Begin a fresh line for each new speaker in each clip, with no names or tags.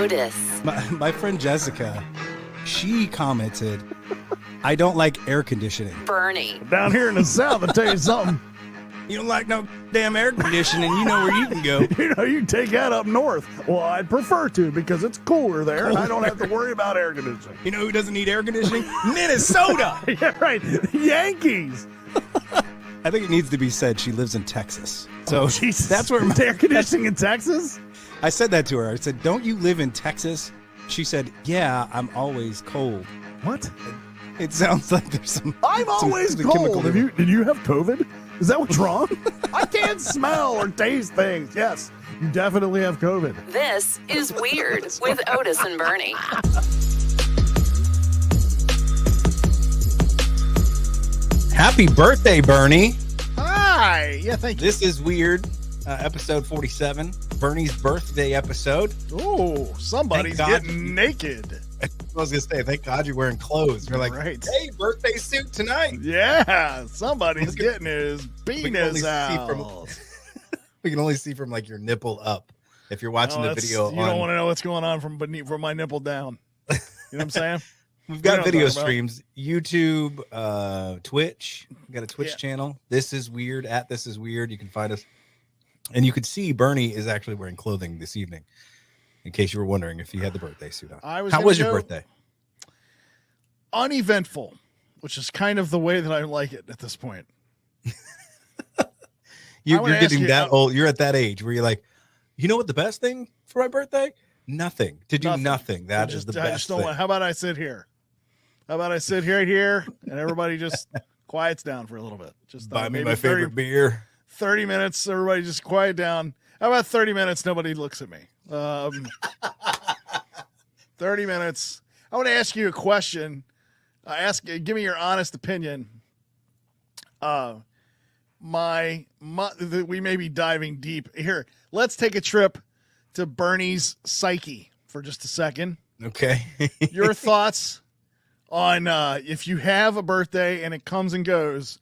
Otis.
My friend Jessica, she commented, I don't like air conditioning.
Bernie.
Down here in the South, I'll tell you something.
You don't like no damn air conditioning. You know where you can go.
You can take that up north. Well, I'd prefer to because it's cooler there, and I don't have to worry about air conditioning.
You know who doesn't need air conditioning? Minnesota.
Yeah, right. Yankees.
I think it needs to be said she lives in Texas. So that's where
air conditioning in Texas?
I said that to her. I said, don't you live in Texas? She said, yeah, I'm always cold.
What?
It sounds like there's some.
I'm always cold. Did you have COVID? Is that what's wrong? I can't smell or taste things. Yes, you definitely have COVID.
This is Weird with Otis and Bernie.
Happy birthday, Bernie.
Hi. Yeah, thank you.
This is Weird, episode 47, Bernie's birthday episode.
Oh, somebody's getting naked.
I was going to say, thank God you're wearing clothes. You're like,
right.
Hey, birthday suit tonight.
Yeah, somebody's getting his penis out.
We can only see from like your nipple up if you're watching the video.
You don't want to know what's going on from my nipple down. You know what I'm saying?
We've got video streams, YouTube, Twitch. We got a Twitch channel. This is Weird, at This Is Weird. You can find us. And you can see Bernie is actually wearing clothing this evening, in case you were wondering if he had the birthday suit on. How was your birthday?
Uneventful, which is kind of the way that I like it at this point.
You're getting that old. You're at that age where you're like, you know what the best thing for my birthday? Nothing. To do nothing. That is the best thing.
How about I sit here? How about I sit right here and everybody just quiets down for a little bit? Just
buy me my favorite beer.
30 minutes, everybody just quiet down. How about 30 minutes? Nobody looks at me. 30 minutes. I want to ask you a question. Give me your honest opinion. We may be diving deep here. Let's take a trip to Bernie's psyche for just a second.
Okay.
Your thoughts on if you have a birthday and it comes and goes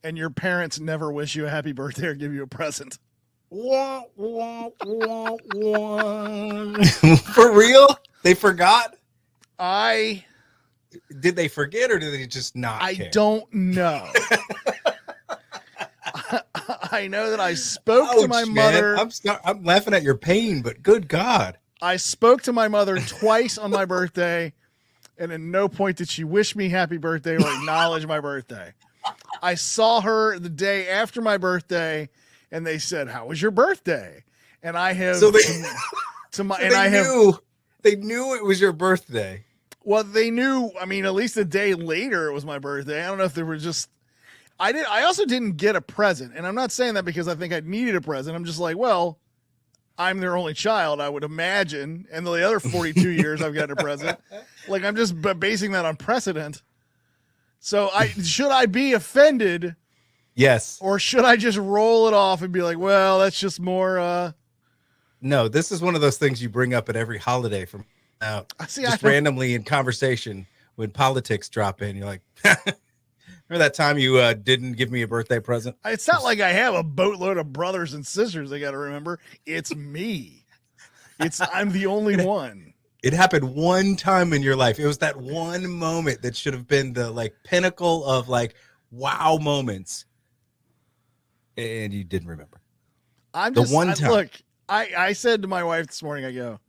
and your parents never wish you a happy birthday or give you a present.
Wah, wah, wah, wah. For real? They forgot? Did they forget or did they just not care?
I don't know. I know that I spoke to my mother.
I'm laughing at your pain, but good God.
I spoke to my mother twice on my birthday, and at no point did she wish me happy birthday or acknowledge my birthday. I saw her the day after my birthday, and they said, "How was your birthday?" And I have
they knew it was your birthday.
Well, they knew. I mean, at least a day later it was my birthday. I don't know if they were just. I also didn't get a present, and I'm not saying that because I think I needed a present. I'm just like, well, I'm their only child, I would imagine, and the other 42 years I've gotten a present. Like, I'm just basing that on precedent. So, should I be offended?
Yes.
Or should I just roll it off and be like, well, that's just more.
No, this is one of those things you bring up at every holiday from now. Just randomly in conversation when politics drop in, you're like. Remember that time you didn't give me a birthday present?
It's not like I have a boatload of brothers and sisters. I got to remember, it's me. I'm the only one.
It happened one time in your life. It was that one moment that should have been the pinnacle of wow moments, and you didn't remember.
Look, I said to my wife this morning, I go,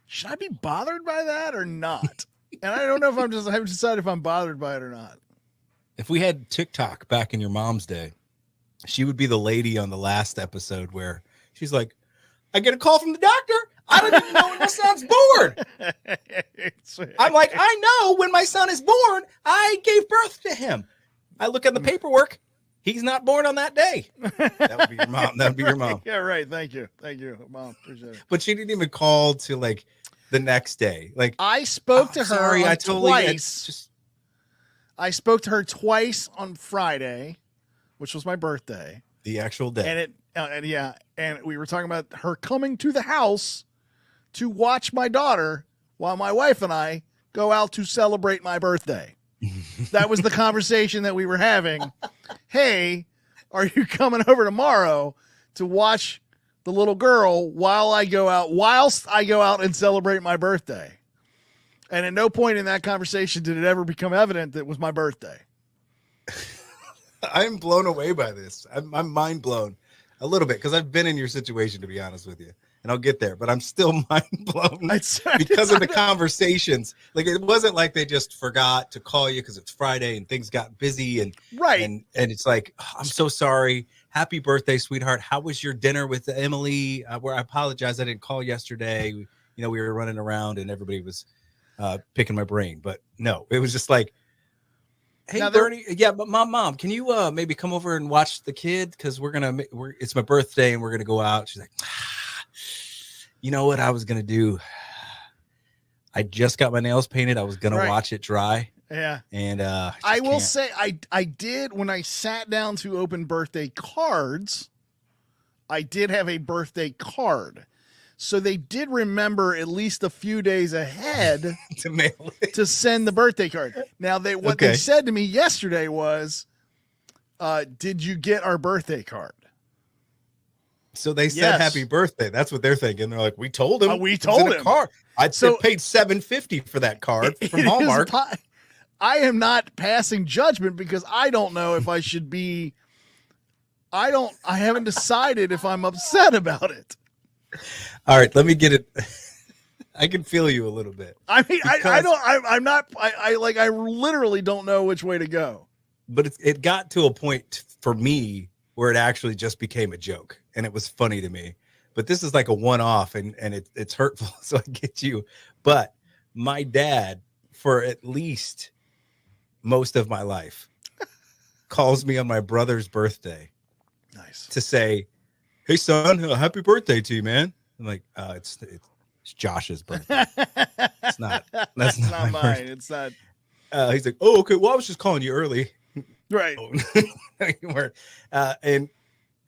should I be bothered by that or not? And I don't know if I haven't decided if I'm bothered by it or not.
If we had TikTok back in your mom's day, she would be the lady on the last episode where she's like, I get a call from the doctor. I don't even know when my son's born. I'm like, I know when my son is born, I gave birth to him. I look at the paperwork. He's not born on that day. That would be your mom. That would be your mom.
Yeah, right. Thank you. Thank you, Mom. Appreciate it.
But she didn't even call to the next day.
I spoke to her
twice.
I spoke to her twice on Friday, which was my birthday.
The actual day.
And we were talking about her coming to the house to watch my daughter while my wife and I go out to celebrate my birthday. That was the conversation that we were having. Hey, are you coming over tomorrow to watch the little girl whilst I go out and celebrate my birthday. And at no point in that conversation did it ever become evident that it was my birthday.
I'm blown away by this. I'm mind blown a little bit because I've been in your situation, to be honest with you. And I'll get there, but I'm still mind blown because of the conversations. Like, it wasn't like they just forgot to call you because it's Friday and things got busy and and it's like, oh, I'm so sorry. Happy birthday, sweetheart. How was your dinner with Emily? Where I apologize, I didn't call yesterday. We were running around and everybody was picking my brain. But no, it was just like, hey, Bernie. Yeah, but mom, can you maybe come over and watch the kid? Because it's my birthday and we're gonna go out. She's like, you know what I was going to do? I just got my nails painted. I was going to watch it dry.
Yeah.
And
I will say I did, when I sat down to open birthday cards, I did have a birthday card. So they did remember at least a few days ahead
to mail it,
to send the birthday card. Now, they said to me yesterday was, did you get our birthday card?
So they said happy birthday. That's what they're thinking. They're like, we told him.
We told him.
Card. I'd paid $7.50 for that card from Hallmark.
I am not passing judgment because I don't know if I should be. I haven't decided if I'm upset about it.
All right, let me get it. I can feel you a little bit.
I mean, I literally don't know which way to go.
But it got to a point for me where it actually just became a joke. And it was funny to me, but this is like a one-off and it's hurtful. So I get you, but my dad, for at least most of my life, calls me on my brother's birthday.
Nice.
To say, hey son, happy birthday to you, man. I'm like, it's Josh's birthday. That's not
mine. Birthday. It's not.
He's like, oh, okay. Well, I was just calling you early.
Right.
And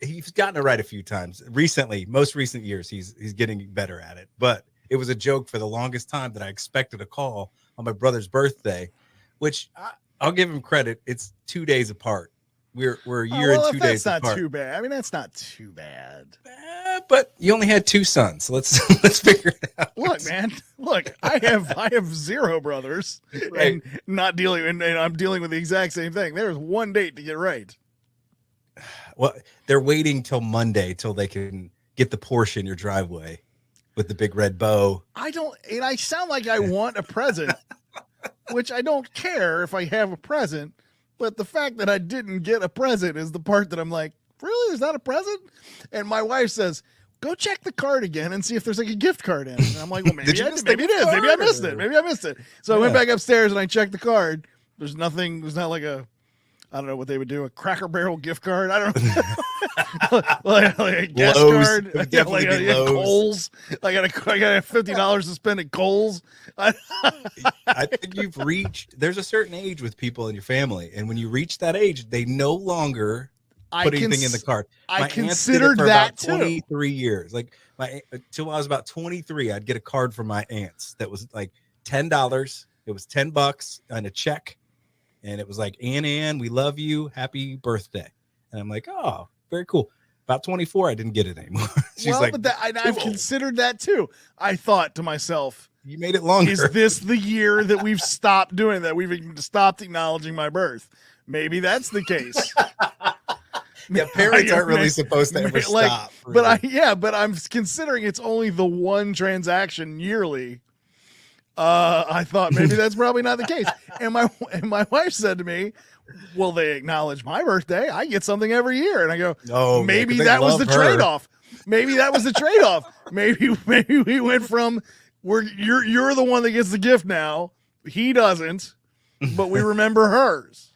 he's gotten it right a few times recently. Most recent years, he's getting better at it. But it was a joke for the longest time that I expected a call on my brother's birthday, which I'll give him credit. It's 2 days apart. We're a year and 2 days apart.
That's not too bad. I mean, that's not too bad.
But you only had two sons. So let's figure it out.
Look, man. I have 0 brothers, right. And I'm dealing with the exact same thing. There's one date to get right.
Well, they're waiting till Monday till they can get the Porsche in your driveway with the big red bow. I sound like I want a present, which I don't care if I have a present, but the fact that I didn't get a present is the part that I'm like, really? There's not a present? And my wife says, go check the card again and see if there's like a gift card in it. And I'm like, well, maybe it is. Maybe I missed it. Maybe I missed it. So I went back upstairs and I checked the card. There's nothing. There's not like I don't know what they would do, a Cracker Barrel gift card. I don't know. like a gas card. Definitely
Kohl's. I got $50 to spend at Kohl's.
I think you've reached, there's a certain age with people in your family. And when you reach that age, they no longer put anything in the card.
I considered that too.
23 years. Like till I was about 23, I'd get a card from my aunts that was like $10. It was $10 on a check. And it was like, Ann, we love you. Happy birthday. And I'm like, oh, very cool. About 24, I didn't get it anymore. She's like,
but I've considered that too. I thought to myself,
you made it longer.
Is this the year that we've stopped doing that? We've stopped acknowledging my birth. Maybe that's the case.
Yeah, parents aren't really supposed to ever stop.
Really. But I'm considering it's only the one transaction yearly. I thought maybe that's probably not the case. And my wife said to me, well, they acknowledge my birthday. I get something every year. And I go, oh, maybe that was the trade-off. Maybe that was the trade-off. Maybe we went from you're the one that gets the gift now. He doesn't, but we remember hers.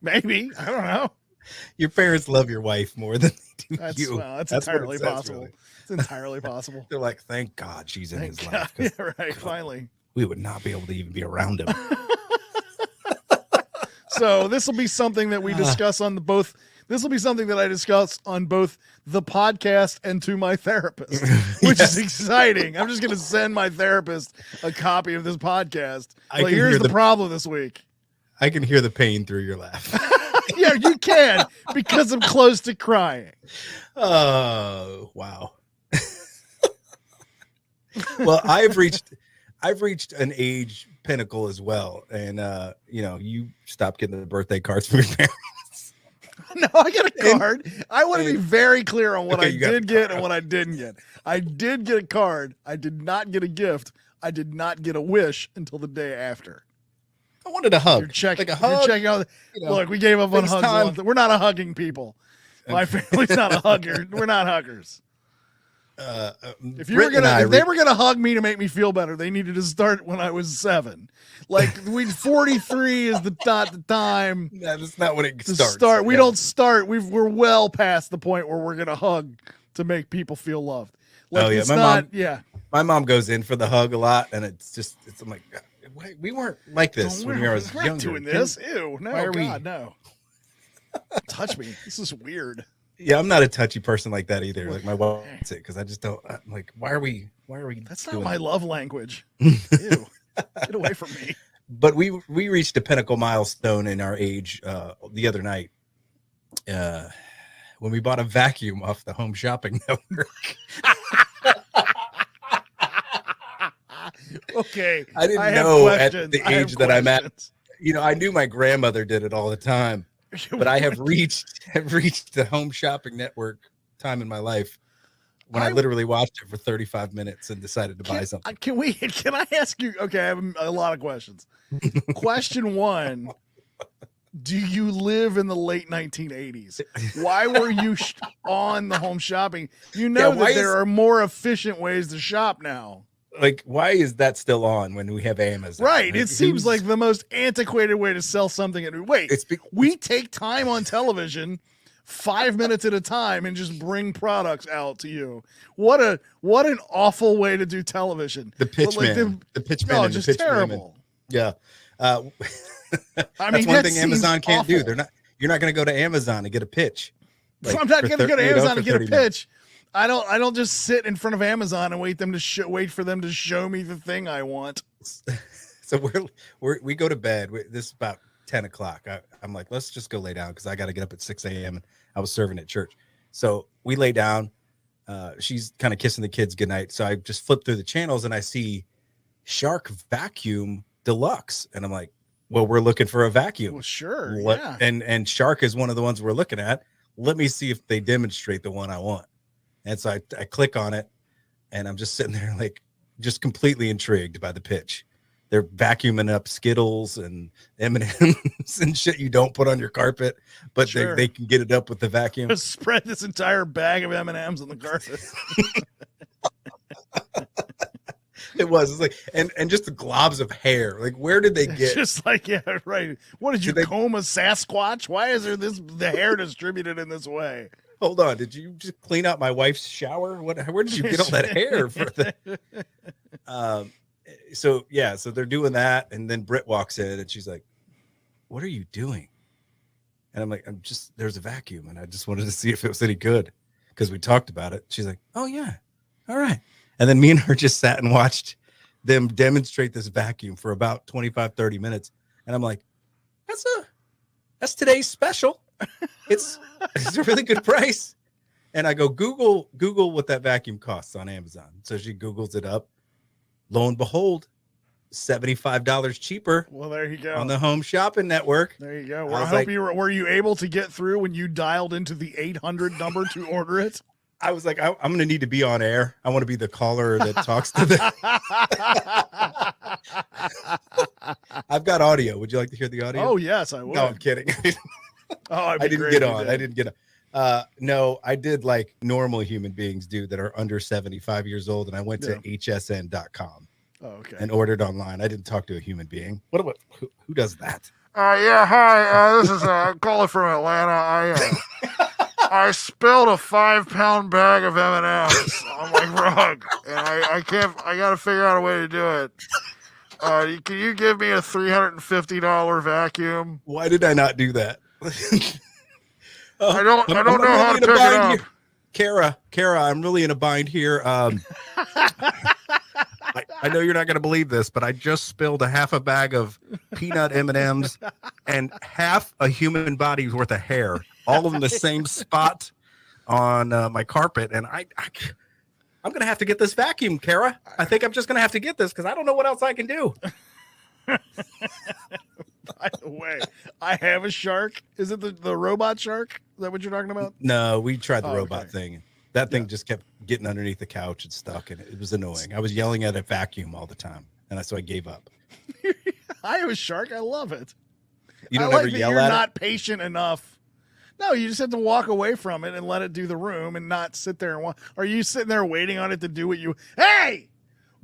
Maybe. I don't know.
Your parents love your wife more than they do you.
Well, that's entirely possible. Really. It's entirely possible.
They're like, thank God she's in his life.
Yeah, right. Finally.
We would not be able to even be around him.
So this will be something that we discuss on both. This will be something that I discuss on both the podcast and to my therapist, which is exciting. I'm just going to send my therapist a copy of this podcast. Here's the problem this week.
I can hear the pain through your laugh.
Yeah, you can, because I'm close to crying.
Oh, wow. Well, I've reached an age pinnacle as well. And, you stopped getting the birthday cards from your parents.
No, I got a card. I want to be very clear on what
Okay,
I
you got
did
the
get
card.
and what I didn't get. I did get a card. I did not get a gift. I did not get a wish until the day after.
I wanted a hug.
You're checking,
like a hug.
You're checking out. Look, we gave up on hugs.
FaceTime.
We're not a hugging people. My family's not a hugger. We're not huggers. If they were gonna hug me to make me feel better, they needed to start when I was 7. Like 43 is not the time.
No, that's not when it
to
starts.
start. We don't start. We're well past the point where we're gonna hug to make people feel loved. Like, it's not.
My mom goes in for the hug a lot, and I'm like, wait, we weren't like this when we were younger.
Doing this. Ew. No.
Why are we?
No. Touch me. This is weird.
Yeah, I'm not a touchy person like that either. Like my wife wants it because I just don't. I'm like, why are we?
That's not my love language. Ew. Get away from me.
But we reached a pinnacle milestone in our age the other night when we bought a vacuum off the Home Shopping Network.
Okay,
I didn't know at the age that I'm at. I knew my grandmother did it all the time. But I have reached the Home Shopping Network time in my life when I literally watched it for 35 minutes and decided to buy something.
Can I ask you? Okay, I have a lot of questions. Question 1: do you live in the late 1980s? Why were you on the Home Shopping? You know that there are more efficient ways to shop now.
Like, why is that still on when we have Amazon?
Right. It seems like the most antiquated way to sell something. We take time on television 5 minutes at a time and just bring products out to you. What an awful way to do television.
The pitch man. The pitch man.
Just terrible.
Women. Yeah. That's one thing Amazon can't do. You're not going to go to Amazon and get a pitch.
Like, I'm not going to go to Amazon and get a pitch. Minutes. I don't just sit in front of Amazon and wait for them to show me the thing I want.
So we go to bed. This is about 10 o'clock. I'm like, let's just go lay down because I got to get up at 6 a.m. and I was serving at church. So we lay down. She's kind of kissing the kids goodnight. So I just flip through the channels and I see Shark Vacuum Deluxe. And I'm like, well, we're looking for a vacuum.
Well, sure.
Yeah. And Shark is one of the ones we're looking at. Let me see if they demonstrate the one I want. And so I click on it and I'm just sitting there like just completely intrigued by the pitch. They're vacuuming up Skittles and M&Ms and shit you don't put on your carpet, but sure. they can get it up with the vacuum.
Just spread this entire bag of M&Ms on the carpet.
It's like, and just the globs of hair. Like, where did they get?
Just like, yeah, right. What did you comb a Sasquatch? Why is there the hair distributed in this way?
Hold on. Did you just clean out my wife's shower? Where did you get all that hair for the? So they're doing that. And then Britt walks in and she's like, what are you doing? And I'm like, there's a vacuum. And I just wanted to see if it was any good because we talked about it. She's like, oh yeah. All right. And then me and her just sat and watched them demonstrate this vacuum for about 25, 30 minutes. And I'm like, that's today's special. It's a really good price. And I go, Google what that vacuum costs on Amazon. So she Googles it up. Lo and behold, $75 cheaper.
Well, there you go.
On the Home Shopping Network.
There you go. Well, were you able to get through when you dialed into the 800 number to order it?
I was like, I'm going to need to be on air. I want to be the caller that talks to them. I've got audio. Would you like to hear the audio?
Oh, yes, I would.
No, I'm kidding.
I
didn't get on. I didn't get on. No, I did like normal human beings do that are under 75 years old. And I went to hsn.com and ordered online. I didn't talk to a human being. Who does that?
Yeah, hi. This is a caller from Atlanta. I spilled a 5-pound bag of M&Ms on my rug, and I got to figure out a way to do it. Can you give me a $350 vacuum?
Why did I not do that?
I don't know how to pick it up.
Kara, I'm really in a bind here. I know you're not going to believe this, but I just spilled a half a bag of peanut M&Ms and half a human body's worth of hair, all in the same spot on my carpet. And I'm going to have to get this vacuum, Kara. I think I'm just going to have to get this because I don't know what else I can do.
By the way, I have a shark. Is it the robot shark? Is that what you're talking about?
No, we tried the robot
okay.
thing. That thing just kept getting underneath the couch and stuck, and it was annoying. I was yelling at a vacuum all the time, and so I gave up.
I have a shark. I love it.
You don't
I like
ever
that
yell
you're
at
not
it?
patient enough. No, you just have to walk away from it and let it do the room and not sit there and Are you sitting there waiting on it to do what you? Hey,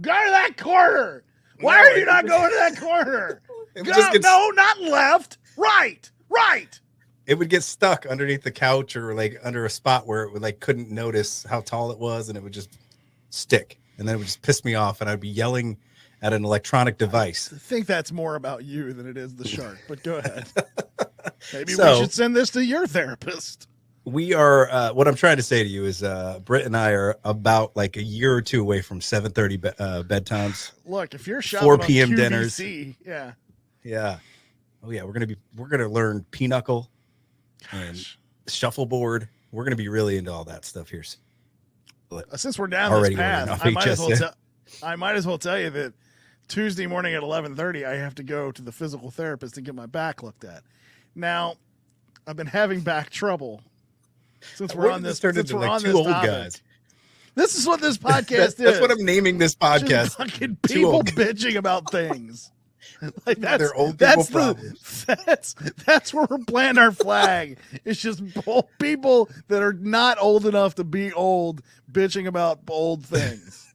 go to that corner. Why are you not going to that corner? No, not left. Right.
It would get stuck underneath the couch or like under a spot where it would like couldn't notice how tall it was, and it would just stick, and then it would just piss me off, and I'd be yelling at an electronic device.
I think that's more about you than it is the shark, but go ahead. Maybe we should send this to your therapist.
We are, what I'm trying to say to you is Britt and I are about like a year or two away from 7:30 bedtimes.
Look, if you're shopping
4
on
p.m.
QVC,
dinners.
Yeah.
Oh yeah, we're gonna learn pinochle and shuffleboard. We're gonna be really into all that stuff here.
Since we're down
Already
this path,
off
I might as well
HSA.
tell you that Tuesday morning at 11:30, I have to go to the physical therapist and get my back looked at. Now, I've been having back trouble since we're on this. Since we're on this
old
topic.
guys.
This is what this podcast is.
That's what I'm naming this podcast.
Just fucking people bitching about things. Like
They're old people problems.
That's where we're planting our flag. It's just people that are not old enough to be old bitching about old things.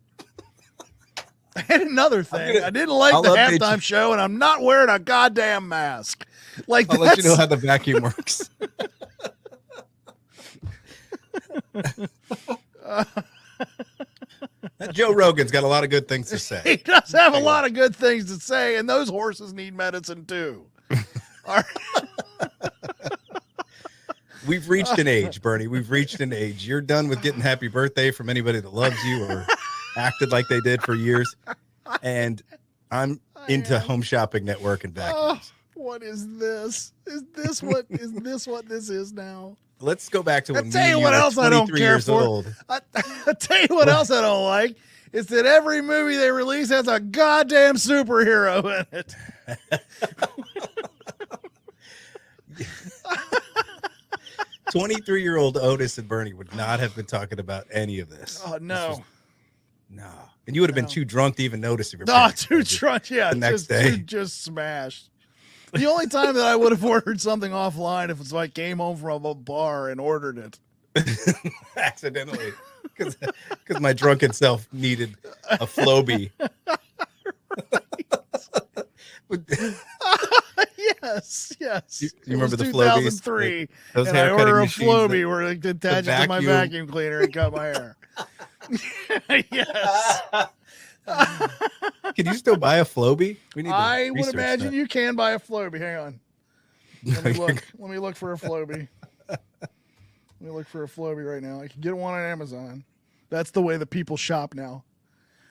And another thing, I didn't like the halftime show, and I'm not wearing a goddamn mask. Like
I'll let you know how the vacuum works. Joe Rogan's got a lot of good things to say.
He does have a lot of good things to say, and those horses need medicine too. All right.
We've reached an age, Bernie. We've reached an age. You're done with getting happy birthday from anybody that loves you or acted like they did for years. And I'm into Home Shopping Network and vacuums.
What is this? Is this what this is now?
Let's go back to when
I'll tell you what else I don't care for. I'll tell you what else I don't like. Is that every movie they release has a goddamn superhero in it.
23-year-old Otis and Bernie would not have been talking about any of this.
Oh, no.
No. And you would have been too drunk to even notice if you're
too drunk. Yeah.
The next day.
Just smashed. The only time that I would have ordered something offline if it's like came home from a bar and ordered it.
Accidentally. Because my drunken self needed a Floby.
Yes.
You remember the
Flobies?
2003.
Those and I ordered a Floby where they attach it to my vacuum cleaner and cut my hair. Yes.
Can you still buy a Floby?
I would imagine you can buy a Floby. Hang on. Let me look. Let me look for a Floby. Let me look for a Floby right now. I can get one on Amazon. That's the way the people shop now.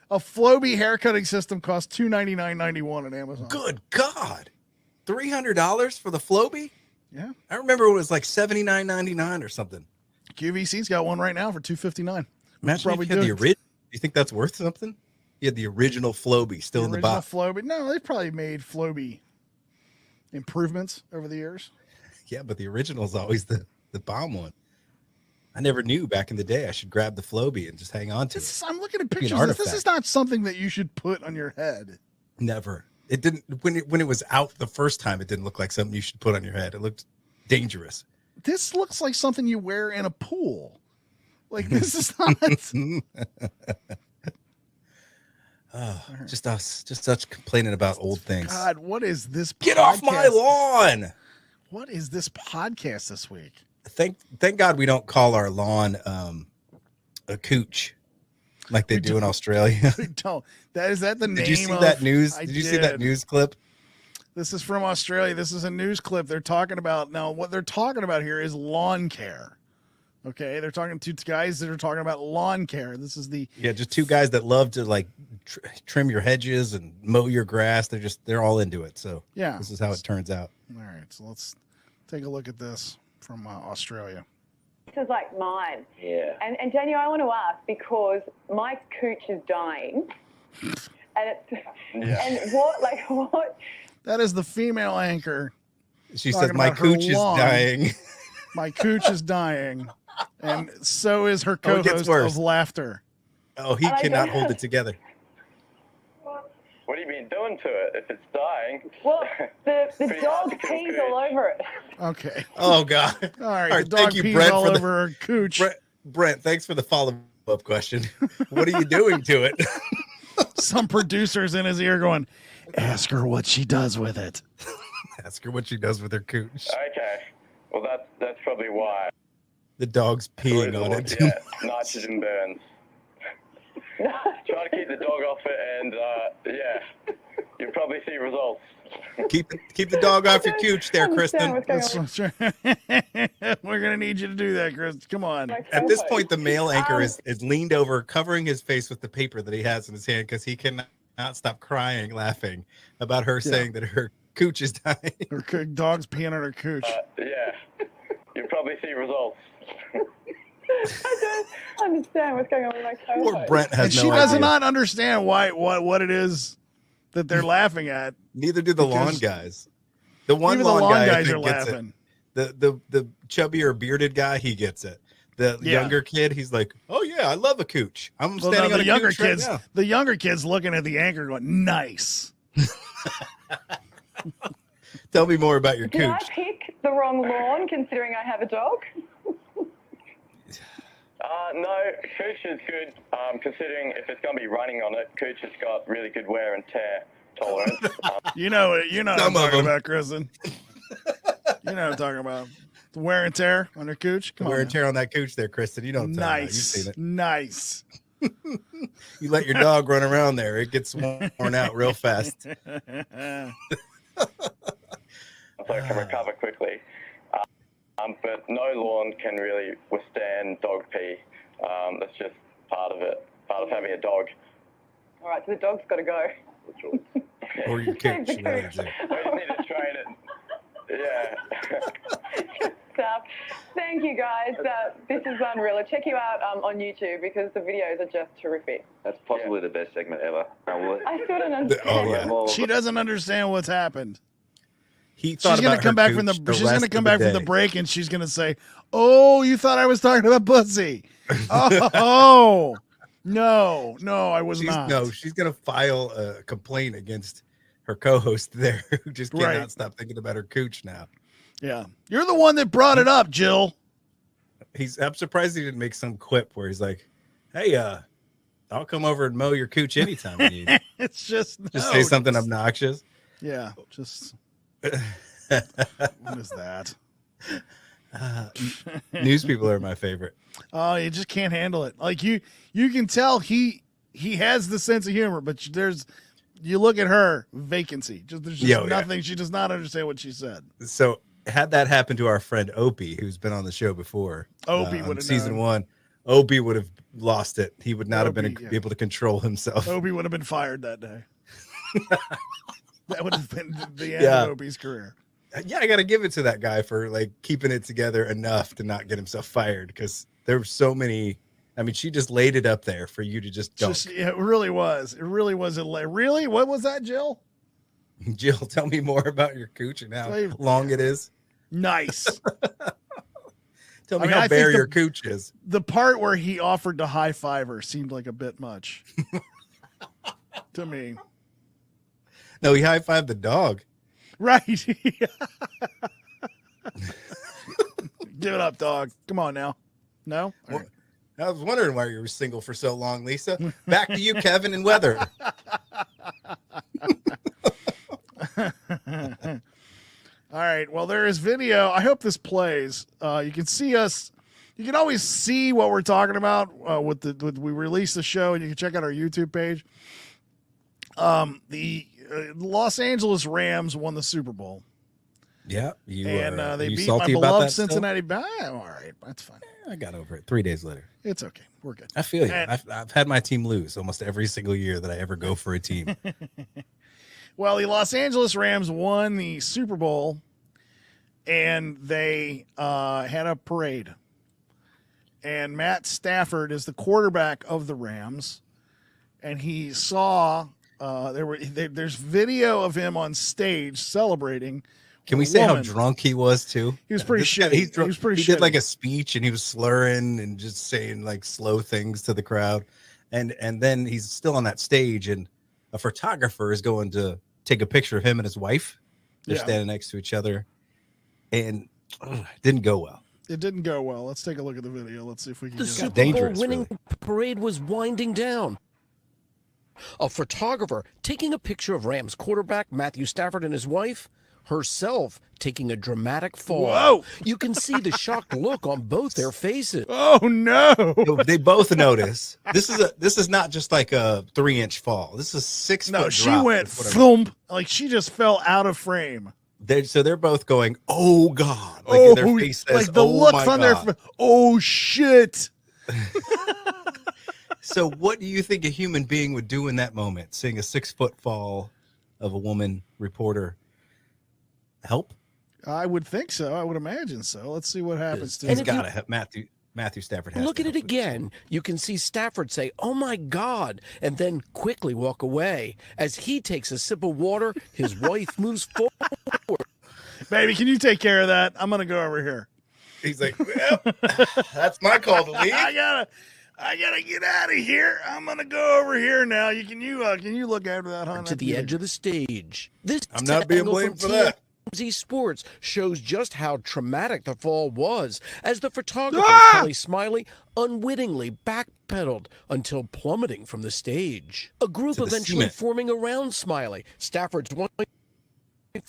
A Floby haircutting system costs $299.91 on Amazon.
Good God. $300 for the Floby?
Yeah.
I remember it was like $79.99 or something.
QVC's got one right now for $259.
Imagine if you had the original. Do you think that's worth something? You had the original Floby still in the box.
Floby. No, they probably made Floby improvements over the years.
Yeah, but the original is always the bomb one. I never knew back in the day I should grab the Floby and just hang on to it.
I'm looking at pictures. This is not something that you should put on your head.
Never. It didn't when it was out the first time. It didn't look like something you should put on your head. It looked dangerous.
This looks like something you wear in a pool. Like this is not.
Just us, just such complaining about old things.
God, what is this?
Get off my lawn!
What is this podcast this week?
Thank God we don't call our lawn a cooch like they do in Australia.
We don't. Is that the name?
Did you see that news? Did you see that news clip?
This is from Australia. This is a news clip. They're talking about now. What they're talking about here is lawn care. Okay, they're talking to guys that are talking about lawn care. This is
just two guys that love to like trim your hedges and mow your grass. They're all into it. So
Yeah.
this is how it turns out.
All right, so let's take a look at this from Australia.
This is like mine.
Yeah.
And Daniel, I want to ask because my cooch is dying. And it's and what
That is the female anchor.
She
Talking
says, my
about her
cooch is
lawn.
dying.
My cooch is dying. And so is her
Oh, it gets
co-host
worse.
of Laughter.
Oh, he
I
cannot
don't-
hold it together.
What have you been doing to it if it's dying?
well, the
Pretty
dog
hard to kill
pees
cooch.
all over it.
Okay.
Oh, God.
All right.
All
The
right,
dog
thank you,
pees
Brent,
all
for the-
over her cooch.
Brent, thanks for the follow-up question. What are you doing to it?
Some producer's in his ear going, ask her what she does with it.
Ask her what she does with her cooch.
Okay. Well, that's probably why.
The dog's peeing on it.
Yeah, nitrogen burns. Try to keep the dog off it, and yeah, you'll probably see results.
Keep the dog off your cooch there, Kristen.
We're going to need you to do that, Chris. Come on.
At this point, the male anchor is leaned over, covering his face with the paper that he has in his hand because he cannot stop crying, laughing about her saying that her cooch is dying.
Her dog's peeing on her cooch.
Yeah, you'll probably see results.
I don't understand what's going on with my
Poor
co-host.
Brent has
And
no
she does
idea.
not understand what it is that they're laughing at.
Neither do the lawn
Because
guys. The one
Even the
lawn
lawn
guy I
guys
think
are
gets
laughing.
it. The chubbier bearded guy, he gets it. The
Yeah.
younger kid, he's like, "Oh yeah, I love a cooch. I'm
Well,
standing
no,
on
the
a
younger
cooch right
kids,
now."
the younger kids looking at the anchor going, nice.
Tell me more about your
Did I
cooch.
pick the wrong lawn considering I have a dog?
No, cooch is good, considering if it's going to be running on it, cooch has got really good wear and tear tolerance.
You know what I'm
Some of
talking
them.
about, Kristen. You know what I'm talking about. The wear and tear on her cooch. Come
Wear
on.
and tear on that cooch there, Kristen. You know what I'm talking about. You've
Nice.
seen it.
Nice.
You let your dog run around there, it gets worn out real fast.
So it can recover quickly. But no lawn can really withstand dog pee. That's just part of it, part of having a dog.
All right, so the dog's got to go.
Or your cooch.
The
you know,
cooch.
too.
We just need to train it. Yeah.
Stuff. Thank you, guys. This is unreal. Check you out on YouTube because the videos are just terrific.
That's possibly the best segment ever.
I still don't understand.
Oh yeah.
Well,
She doesn't understand what's happened.
He thought
She's gonna
about
come
her
back from the.
cooch
She's gonna
rest
come
of the
back from the
day.
break, and she's gonna say, "Oh, you thought I was talking about pussy? Oh, no, I was not.
No, she's gonna file a complaint against her co-host there, who just cannot
Right.
stop thinking about her cooch now.
Yeah, you're the one that brought it up, Jill.
I'm surprised he didn't make some quip where he's like, "Hey, I'll come over and mow your cooch anytime you need."
It's just
Just say something obnoxious.
Yeah, just what is that?
News people are my favorite.
Oh, you just can't handle it. Like you can tell he has the sense of humor, but you look at her, vacancy. There's just nothing. She does not understand what she said.
So had that happened to our friend Opie, who's been on the show before,
Opie
on
would have
season
known.
1, Opie would have lost it. He would not have been
Opie, yeah.
able to control himself.
Opie would have been fired that day. That would have been the end
Yeah.
of Opie's career.
Yeah, I got to give it to that guy for like keeping it together enough to not get himself fired, because there were so many. I mean, she just laid it up there for you to just dunk.
It really was. It really was. Really? What was that, Jill?
Jill, tell me more about your cooch and how
Say-
long it is.
Nice.
Tell me
I mean,
how
I think
bare
the-
your cooch is.
The part where he offered to high five her seemed like a bit much to me.
No, he high-fived the dog.
Right. Give it up, dog. Come on now. No? All right.
I was wondering why you were single for so long, Lisa. Back to you, Kevin and Weather.
All right. Well, there is video. I hope this plays. You can see us. You can always see what we're talking about we release the show, and you can check out our YouTube page. The Los Angeles Rams won the Super Bowl,
Yeah,
and they
you
beat my
salty about
beloved
that still?
Cincinnati. All right, that's fine.
I got over it 3 days later.
It's okay. We're good.
I feel you.
And-
I've had my team lose almost every single year that I ever go for a team.
Well, the Los Angeles Rams won the Super Bowl, and they had a parade. And Matt Stafford is the quarterback of the Rams, and he saw there's video of him on stage celebrating.
Can we say how drunk he was too?
He was pretty shitty. He was pretty
He
shitty.
did like a speech and he was slurring and just saying like slow things to the crowd. And then he's still on that stage and a photographer is going to take a picture of him and his wife. They're standing next to each other. And it didn't go well.
It didn't go well. Let's take a look at the video. Let's see if we can
The
get it.
Super Bowl winning parade was winding down. A photographer taking a picture of Rams quarterback Matthew Stafford and his wife, herself taking a dramatic fall.
Whoa!
You can see the shocked look on both their faces.
Oh no!
They both notice. This is not just like a 3-inch fall. This is 6 foot.
No, she
drop
went thump, like she just fell out of frame.
They're both going, oh God. Like
oh,
their face says,
like the
oh
looks
my
on
God.
their face. Oh shit!
So what do you think a human being would do in that moment? Seeing a 6-foot fall of a woman reporter. Help?
I would think so. I would imagine so. Let's see what happens to
He's
him.
got to have Matthew Stafford. Has
Look
to
at it
help.
again. You can see Stafford say, "Oh my God," and then quickly walk away. As he takes a sip of water, his wife moves forward.
Baby, can you take care of that? I'm gonna go over here.
He's like, well, that's my call to leave.
I gotta get out of here. I'm gonna go over here now. Can you look after that, hon?
To the edge of the stage. This
I'm not being
angle
blamed
from
for that.
TMZ Sports shows just how traumatic the fall was as the photographer, Kelly Smiley, unwittingly backpedaled until plummeting from the stage. A group
To the
eventually
cement.
forming around Smiley. Stafford's wife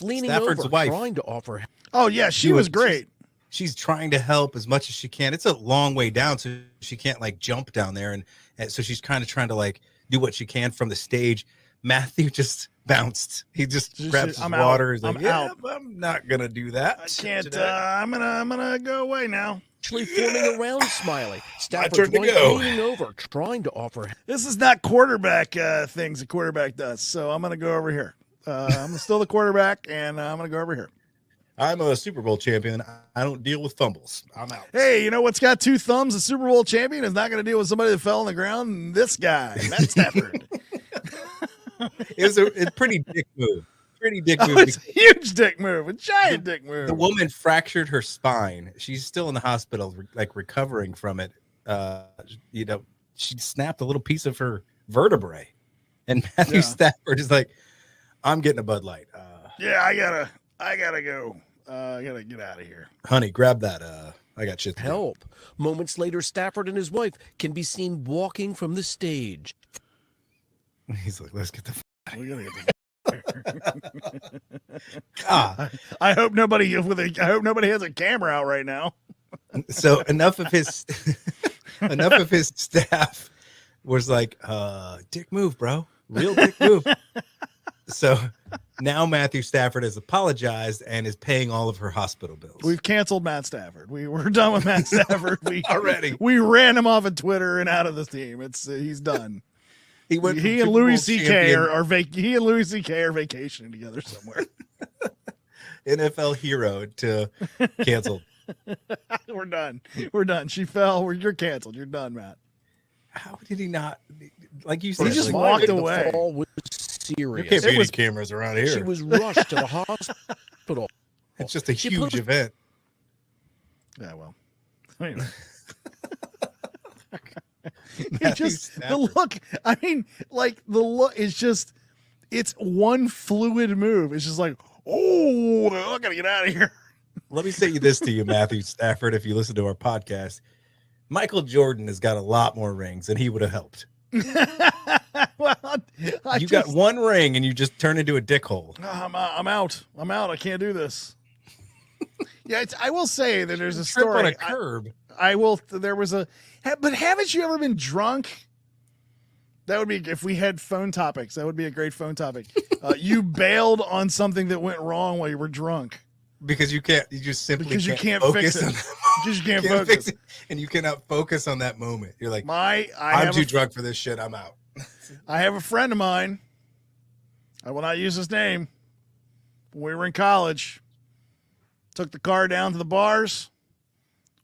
leaning
Stafford's
over,
wife.
trying to offer help.
Oh yeah, she was great.
She's trying to help as much as she can. It's a long way down, so she can't like jump down there, and so she's kind of trying to like do what she can from the stage. Matthew just bounced. He just grabs his water. He's like, I'm not gonna do that.
I can't. I'm gonna go away now.
Actually forming around Smiley.
turn
Stafford's
to
wife
go.
leaning over, trying to offer help.
This is not quarterback things a quarterback does. So I'm gonna go over here. I'm still the quarterback, and I'm gonna go over here.
I'm a Super Bowl champion. I don't deal with fumbles. I'm out.
Hey, you know what's got 2 thumbs? A Super Bowl champion is not going to deal with somebody that fell on the ground. This guy, Matt Stafford.
It was a pretty dick move. Pretty dick move.
It's a huge dick move, a giant dick move.
The woman fractured her spine. She's still in the hospital, like recovering from it. She snapped a little piece of her vertebrae, and Matthew Stafford is like, "I'm getting a Bud Light."
Yeah, I gotta go. I gotta get out of here.
Honey, grab that. I got shit to do.
Help. Moments later, Stafford and his wife can be seen walking from the stage.
He's like, let's get the.
We gotta get
Ah.
I hope nobody has a camera out right now.
So enough of his staff was like, dick move, bro. Real dick move. So now Matthew Stafford has apologized and is paying all of her hospital bills.
We've canceled Matt Stafford. We're done with Matt Stafford. We ran him off of Twitter and out of the team. He's done.
He went.
He and Louis C.K. are vacationing together somewhere.
NFL hero to canceled.
We're done. We're done. She fell. You're canceled. You're done, Matt.
How did he not? Like you said,
He just
like,
walked
The
away.
fall was serious.
There can't be any cameras around here.
She was rushed to the hospital.
It's just a
She
huge
posted-
event.
Yeah, well. Anyway.
Matthew
The
Stafford.
look, I mean, like the look is just, it's one fluid move. It's just like, oh, I gotta get out of here.
Let me say this to you, Matthew Stafford, if you listen to our podcast. Michael Jordan has got a lot more rings and he would have helped.
Well,
You got one ring and you just turn into a dickhole.
I'm out. I can't do this. Yeah, I will say that there's a
Trip
story.
on a curb.
I will. There was but haven't you ever been drunk? That would be, if we had phone topics, that would be a great phone topic. You bailed on something that went wrong while you were drunk.
because you just simply
because you can't
focus
fix it.
on
Because you can't
fix
focus
it, and you cannot focus on that moment. You're like,
I'm
I'm too drunk for this shit. I'm out.
I have a friend of mine. I will not use his name. When we were in college, took the car down to the bars.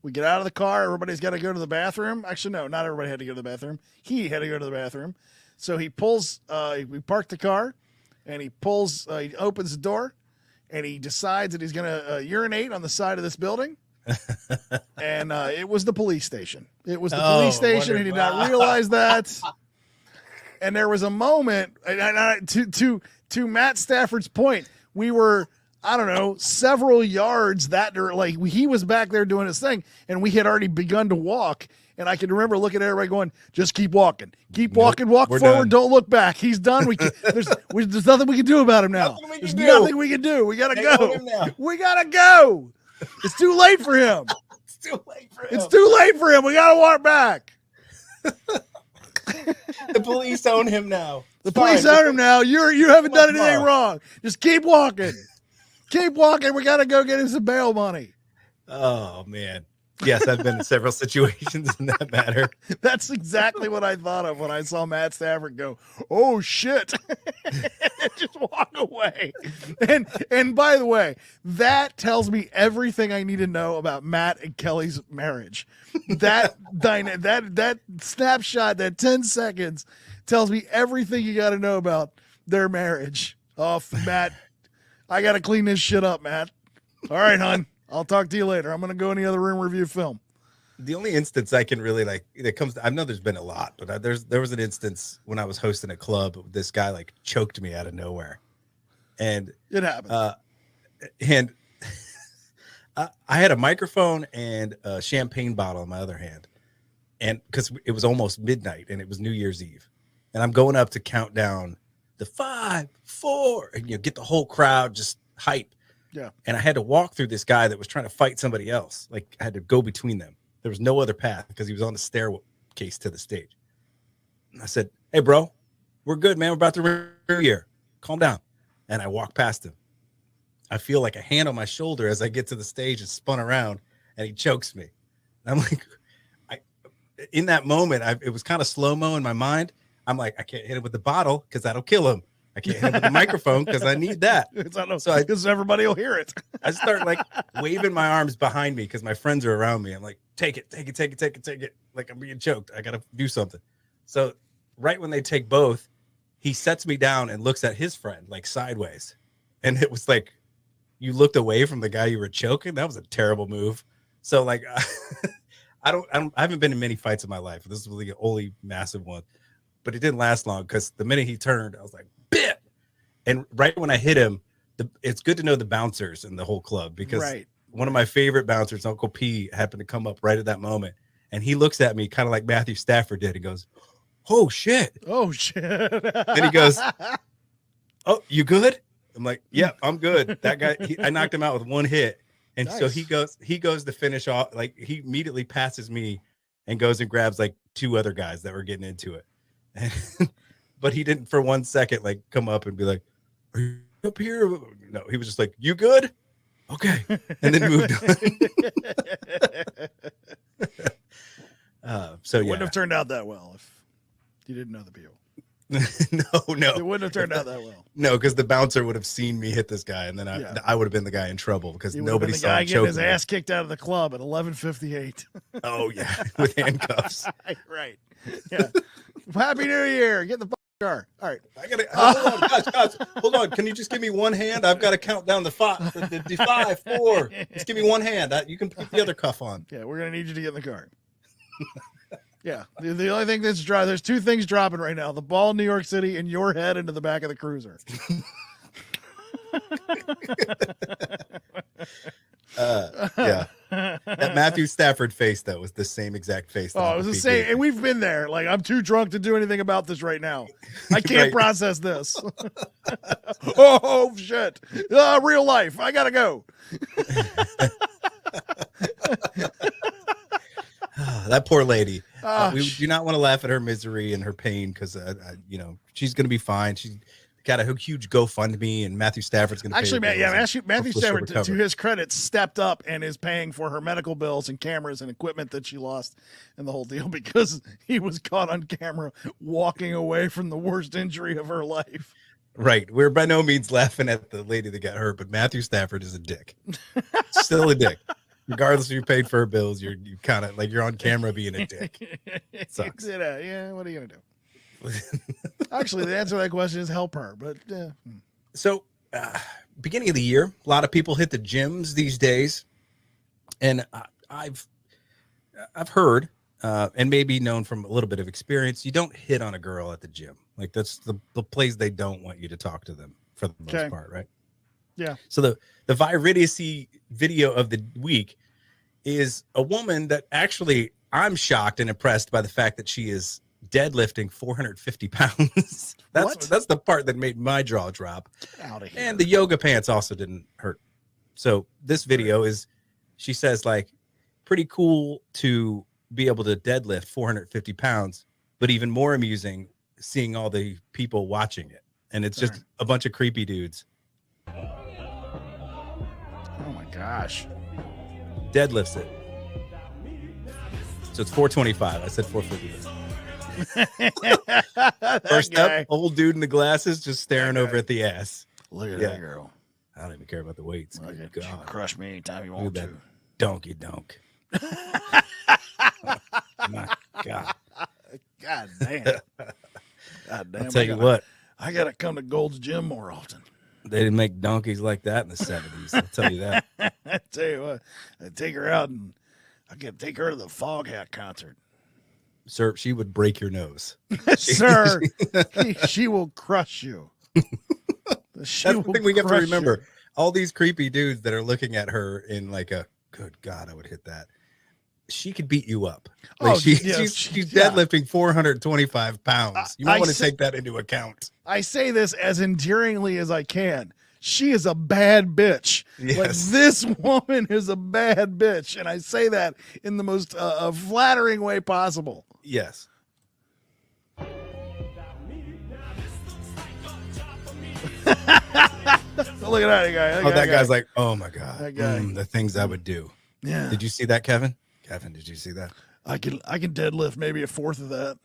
We get out of the car. Everybody's got to go to the bathroom. Actually, no, not everybody had to go to the bathroom. He had to go to the bathroom. So he pulls, we parked the car, and he opens the door, and he decides that he's going to urinate on the side of this building. And it was the police station. It was the police station. He did not realize that. And there was a moment, to Matt Stafford's point, we were, I don't know, several yards he was back there doing his thing, and we had already begun to walk. And I can remember looking at everybody going, just keep walking. Keep walking, walk forward, done. Don't look back. He's done. There's nothing we can do about him now. There's nothing we can do. We got to go. We got to go. It's too late for him.
It's too late for him.
It's too late for him. We got to walk back.
The police own him now.
The police own him now. You haven't done anything wrong. Just keep walking. Keep walking. We got to go get him some bail money.
Oh, man. Yes, I've been in several situations in that matter.
That's exactly what I thought of when I saw Matt Stafford go, oh, shit. Just walk away. And by the way, that tells me everything I need to know about Matt and Kelly's marriage. That snapshot, that 10 seconds tells me everything you got to know about their marriage. Oh, Matt, I got to clean this shit up, Matt. All right, hon. I'll talk to you later. I'm going to go in the other room and review film.
The only instance I can really I know there's been a lot, but there was an instance when I was hosting a club. This guy choked me out of nowhere, and
it happened.
And I had a microphone and a champagne bottle in my other hand, and because it was almost midnight and it was New Year's Eve, and I'm going up to count down the 5, 4, and get the whole crowd just hype.
Yeah.
And I had to walk through this guy that was trying to fight somebody else. I had to go between them. There was no other path because he was on the staircase to the stage. And I said, hey, bro, we're good, man. We're about to ring here. Calm down. And I walked past him. I feel like a hand on my shoulder as I get to the stage and spun around, and he chokes me. And I'm like, in that moment, it was kind of slow-mo in my mind. I'm like, I can't hit him with the bottle because that'll kill him. I can't hit him with the microphone because I need that.
So because everybody will hear it.
I start waving my arms behind me because my friends are around me. I'm like, take it. Like I'm being choked. I got to do something. So right when they take both, he sets me down and looks at his friend sideways. And it was like, you looked away from the guy you were choking. That was a terrible move. So I haven't been in many fights in my life. This was the only massive one, but it didn't last long because the minute he turned, I was like, bit. And right when I hit him, it's good to know the bouncers in the whole club because one of my favorite bouncers, Uncle P, happened to come up right at that moment. And he looks at me kind of like Matthew Stafford did. He goes, oh, shit.
Oh, shit.
And he goes, oh, you good? I'm like, yeah, I'm good. That guy, I knocked him out with one hit. And
nice.
So he goes to finish off. He immediately passes me and goes and grabs 2 other guys that were getting into it. But he didn't for 1 second come up and be like, are you up here? No, he was just like, you good? Okay. And then moved on. So
it wouldn't have turned out that well if you didn't know the people.
No.
It wouldn't have turned out that well.
No, because the bouncer would have seen me hit this guy, and then I would have been the guy in trouble because nobody saw him
getting his ass kicked out of the club at 11:58.
Oh yeah, with handcuffs.
Right. Yeah. Happy New Year. Get the car. All right.
I gotta hold on, guys. Hold on. Can you just give me one hand? I've got to count down the 5, the 5, 4. Just give me one hand. You can put the other cuff on.
Yeah, we're gonna need you to get in the car. Yeah. The only thing that's there's 2 things dropping right now: the ball in New York City and your head into the back of the cruiser.
Yeah. That Matthew Stafford face though was the same exact face.
Oh, it was the same, and we've been there. I'm too drunk to do anything about this right now. I can't process this. Oh shit! Real life. I gotta go.
That poor lady. We do not want to laugh at her misery and her pain because she's going to be fine. got a huge GoFundMe, and Matthew Stafford's going to
Actually,
pay the bills, and
Matthew
hopefully she'll
Stafford, to
recover.
his credit, stepped up and is paying for her medical bills and cameras and equipment that she lost and the whole deal because he was caught on camera walking away from the worst injury of her life.
Right. We're by no means laughing at the lady that got hurt, but Matthew Stafford is a dick. Still a dick. Regardless if you paid for her bills, you kind of like you're on camera being a dick. Sucks.
Yeah, what are you going to do? Actually, the answer to that question is help her, but
So, beginning of the year, a lot of people hit the gyms these days, and I've heard, and maybe known from a little bit of experience, you don't hit on a girl at the gym. Like that's the place they don't want you to talk to them for the most part, right?
Yeah.
So the VirIdiocy video of the week is a woman that actually I'm shocked and impressed by the fact that she is deadlifting 450 pounds. That's the part that made my jaw drop.
Get out of here.
And the yoga pants also didn't hurt. So this video is, she says, like, pretty cool to be able to deadlift 450 pounds, but even more amusing seeing all the people watching it. And it's just a bunch of creepy dudes.
Oh my gosh.
Deadlifts it. So it's 425. I said 450. First up, old dude in the glasses just staring over at the ass.
Look at that girl.
I don't even care about the weights.
Good God. Crush me anytime you want
Look at
to.
that donkey donk. My God.
God damn. God damn.
I'll tell you what.
I got to come to Gold's Gym more often.
They didn't make donkeys like that in the 70s. I'll tell you that.
I tell you what, I take her out and I can take her to the Fog Hat concert.
Sir, she would break your nose.
Sir, she will crush you.
That's the thing we have to remember. All these creepy dudes that are looking at her in like a, good God, I would hit that. She could beat you up. Like she's deadlifting 425 pounds. You might want to take that into account.
I say this as endearingly as I can. She is a bad bitch.
Yes.
Like, this woman is a bad bitch. And I say that in the most flattering way possible.
Yes.
Look at that guy.
That guy's like, oh my God.
That guy.
The things I would do.
Yeah.
Did you see that, Kevin? Kevin, did you see that?
I can deadlift maybe a fourth of that.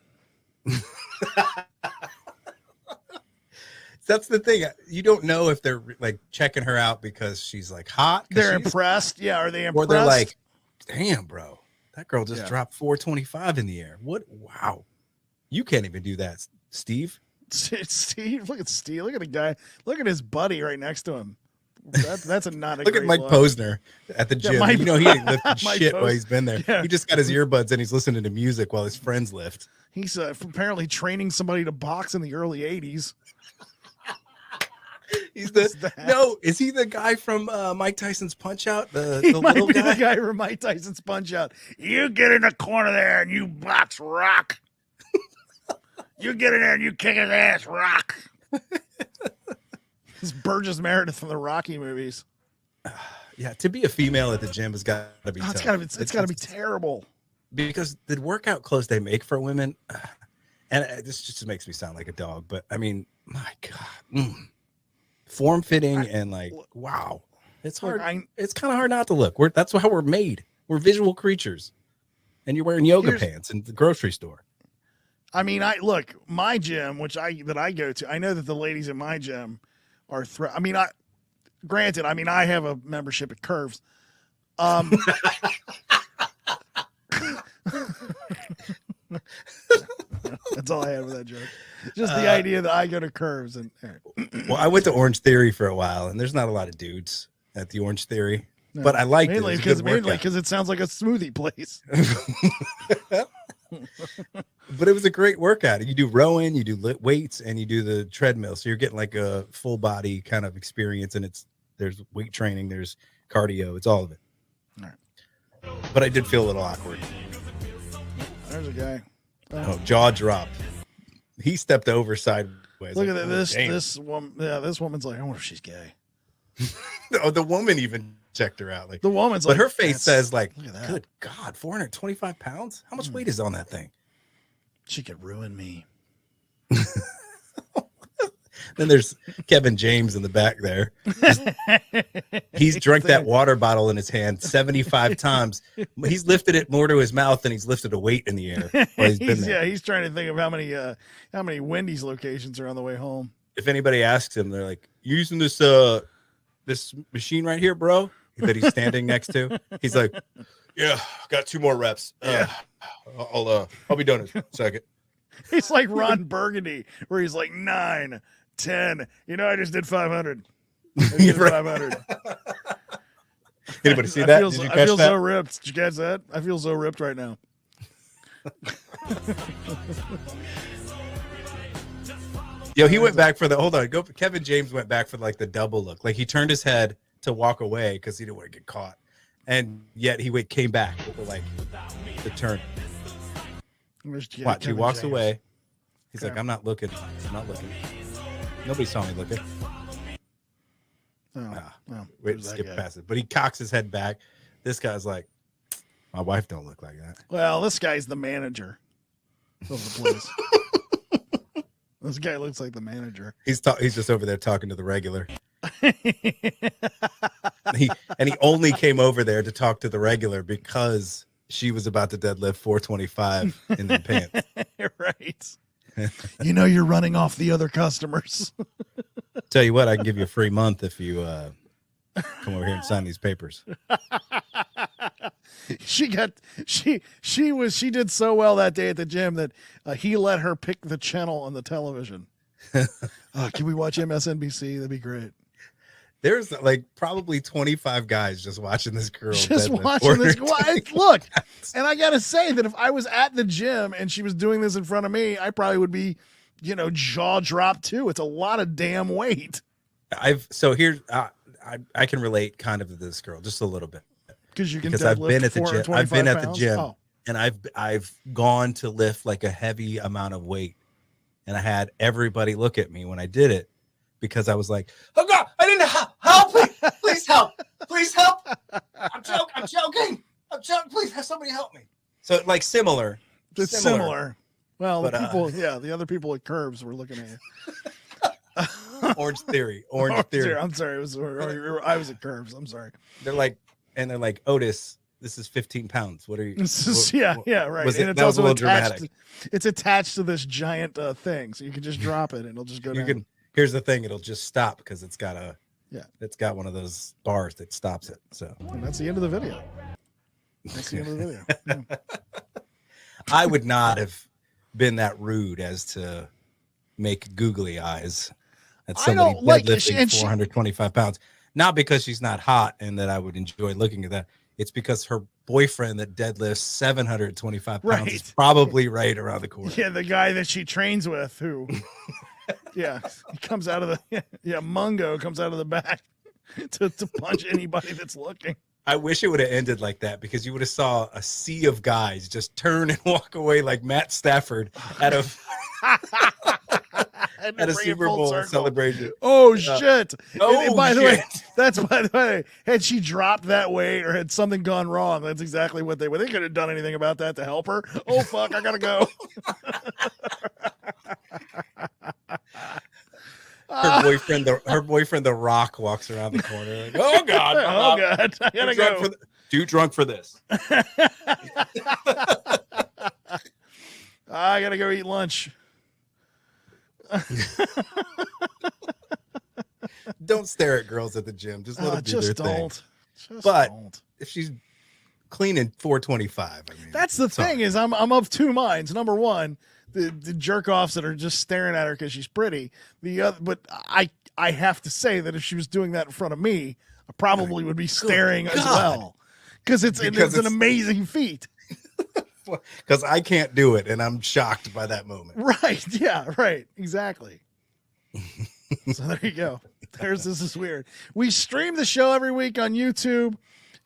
That's the thing. You don't know if they're like checking her out because she's like hot.
They're impressed. Yeah. Are they impressed?
Or they're like, damn, bro, that girl just dropped 425 in the air. What? Wow. You can't even do that, Steve.
Steve, look at Steve. Look at the guy. Look at his buddy right next to him. That's not a
look at Mike Posner at the gym.
Mike,
you know, he ain't lifted shit while he's been there.
Yeah.
He just got his earbuds and he's listening to music while his friends lift.
He's apparently training somebody to box in the early 80s.
He's is he the guy from Mike Tyson's Punch Out? The
might
little
be
guy?
the guy from Mike Tyson's Punch Out. You get in the corner there and you box Rock. You get in there and you kick his ass, Rock. This Burgess Meredith from the Rocky movies.
Yeah, to be a female at the gym has got to be tough.
It's got to be terrible.
Because the workout clothes they make for women, and this just makes me sound like a dog, but I mean, my God. Form fitting and like, wow. It's hard. It's kind of hard not to look. That's how we're made. We're visual creatures. And you're wearing yoga pants in the grocery store.
I mean, my gym, that I go to, I know that the ladies in my gym are granted, I have a membership at Curves. That's all I had with that joke. Just the idea that I go to Curves and
well, I went to Orange Theory for a while, and there's not a lot of dudes at the Orange Theory, but I liked it. Mainly
because it sounds like a smoothie place.
But it was a great workout. You do rowing, you do weights, and you do the treadmill. So you're getting like a full body kind of experience, and there's weight training, there's cardio, it's all of it.
All right.
But I did feel a little awkward.
There's a guy.
Oh, jaw dropped. He stepped over sideways.
Look at this woman. Yeah, this woman's like, I wonder if she's gay.
Oh, the woman even checked her out. Like
the woman's,
but her face says like,
good
God, 425 pounds. How much weight is on that thing?
She could ruin me.
Then there's Kevin James in the back there. He's drank that water bottle in his hand 75 times. He's lifted it more to his mouth than he's lifted a weight in the air while he's been there.
Yeah, he's trying to think of how many Wendy's locations are on the way home.
If anybody asks him, they're like, "You using this this machine right here, bro?" That he's standing next to. He's like, "Yeah, got 2 more reps. I'll be done in a second."
He's like Ron Burgundy, where he's like 9, 10. I just did 500. I did 500.
Anybody see that? Did you catch that?
I feel so ripped. Did you catch that? I feel so ripped right now.
Yo, he went back for the Kevin James went back for like the double look. Like he turned his head to walk away because he didn't want to get caught. And yet he came back with the turn. Watch, he walks away. He's like, I'm not looking. Nobody saw me looking. Wait, skip past it. But he cocks his head back. This guy's like, my wife don't look like that.
Well, this guy's the manager of the place. This guy looks like the manager.
He's just over there talking to the regular. he only came over there to talk to the regular because she was about to deadlift 425 in the pants.
Right. You're running off the other customers.
Tell you what, I can give you a free month if you come over here and sign these papers.
She did so well that day at the gym that he let her pick the channel on the television. Can we watch MSNBC? That'd be great.
There's like probably 25 guys just watching this girl.
Just watching this. Look, and I gotta say that if I was at the gym and she was doing this in front of me, I probably would be, jaw dropped too. It's a lot of damn weight.
I can relate kind of to this girl just a little bit
because
I've been at the gym. I've been at the
pounds?
gym,
Oh.
and I've gone to lift like a heavy amount of weight, and I had everybody look at me when I did it because I was like, "Oh God, I didn't help! Please help! Please help! I'm choking! Please have somebody help me!" So like similar.
It's similar. Well, but, the other people at Curbs were looking at you.
Orange Theory.
I'm sorry. I was at Curbs. I'm sorry.
They're like, Otis, this is 15 pounds. What are you?
Right. And it's also attached. It's attached to this giant thing, so you can just drop it and it'll just go down.
Here's the thing: it'll just stop because it's got one of those bars that stops it. So
and that's the end of the video. Yeah.
I would not have been that rude as to make googly eyes at somebody deadlifting 425 pounds. Not because she's not hot and that I would enjoy looking at that. It's because her boyfriend that deadlifts 725 pounds is probably right around the corner.
Yeah, the guy that she trains with who, he comes out of Mungo comes out of the back to punch anybody that's looking.
I wish it would have ended like that because you would have saw a sea of guys just turn and walk away like Matt Stafford at a Super Bowl celebration.
Oh shit! By the way, had she dropped that weight or had something gone wrong, that's exactly what they could have done anything about that to help her. Oh fuck! I gotta go.
Her boyfriend, the Rock, walks around the corner like, "Oh God,
I gotta go.
Too drunk for this.
I gotta go eat lunch."
Don't stare at girls at the gym. Just let them do their thing.
But
if she's cleaning 425,
that's the thing is I'm of two minds. Number one, the jerk offs that are just staring at her because she's pretty. The other, but I have to say that if she was doing that in front of me, I probably would be staring as well because it's an amazing feat.
Because I can't do it, and I'm shocked by that moment.
Right? Yeah. Right. Exactly. So there you go. This is weird. We stream the show every week on YouTube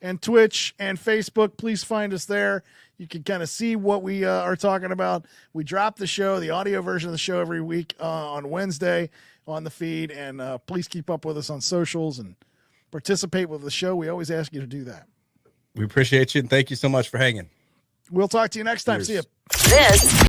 and Twitch and Facebook. Please find us there. You can kind of see what we are talking about. We drop the show, the audio version of the show every week on Wednesday on the feed. And please keep up with us on socials and participate with the show. We always ask you to do that.
We appreciate you, and thank you so much for hanging.
We'll talk to you next time.
Cheers.
See you.
This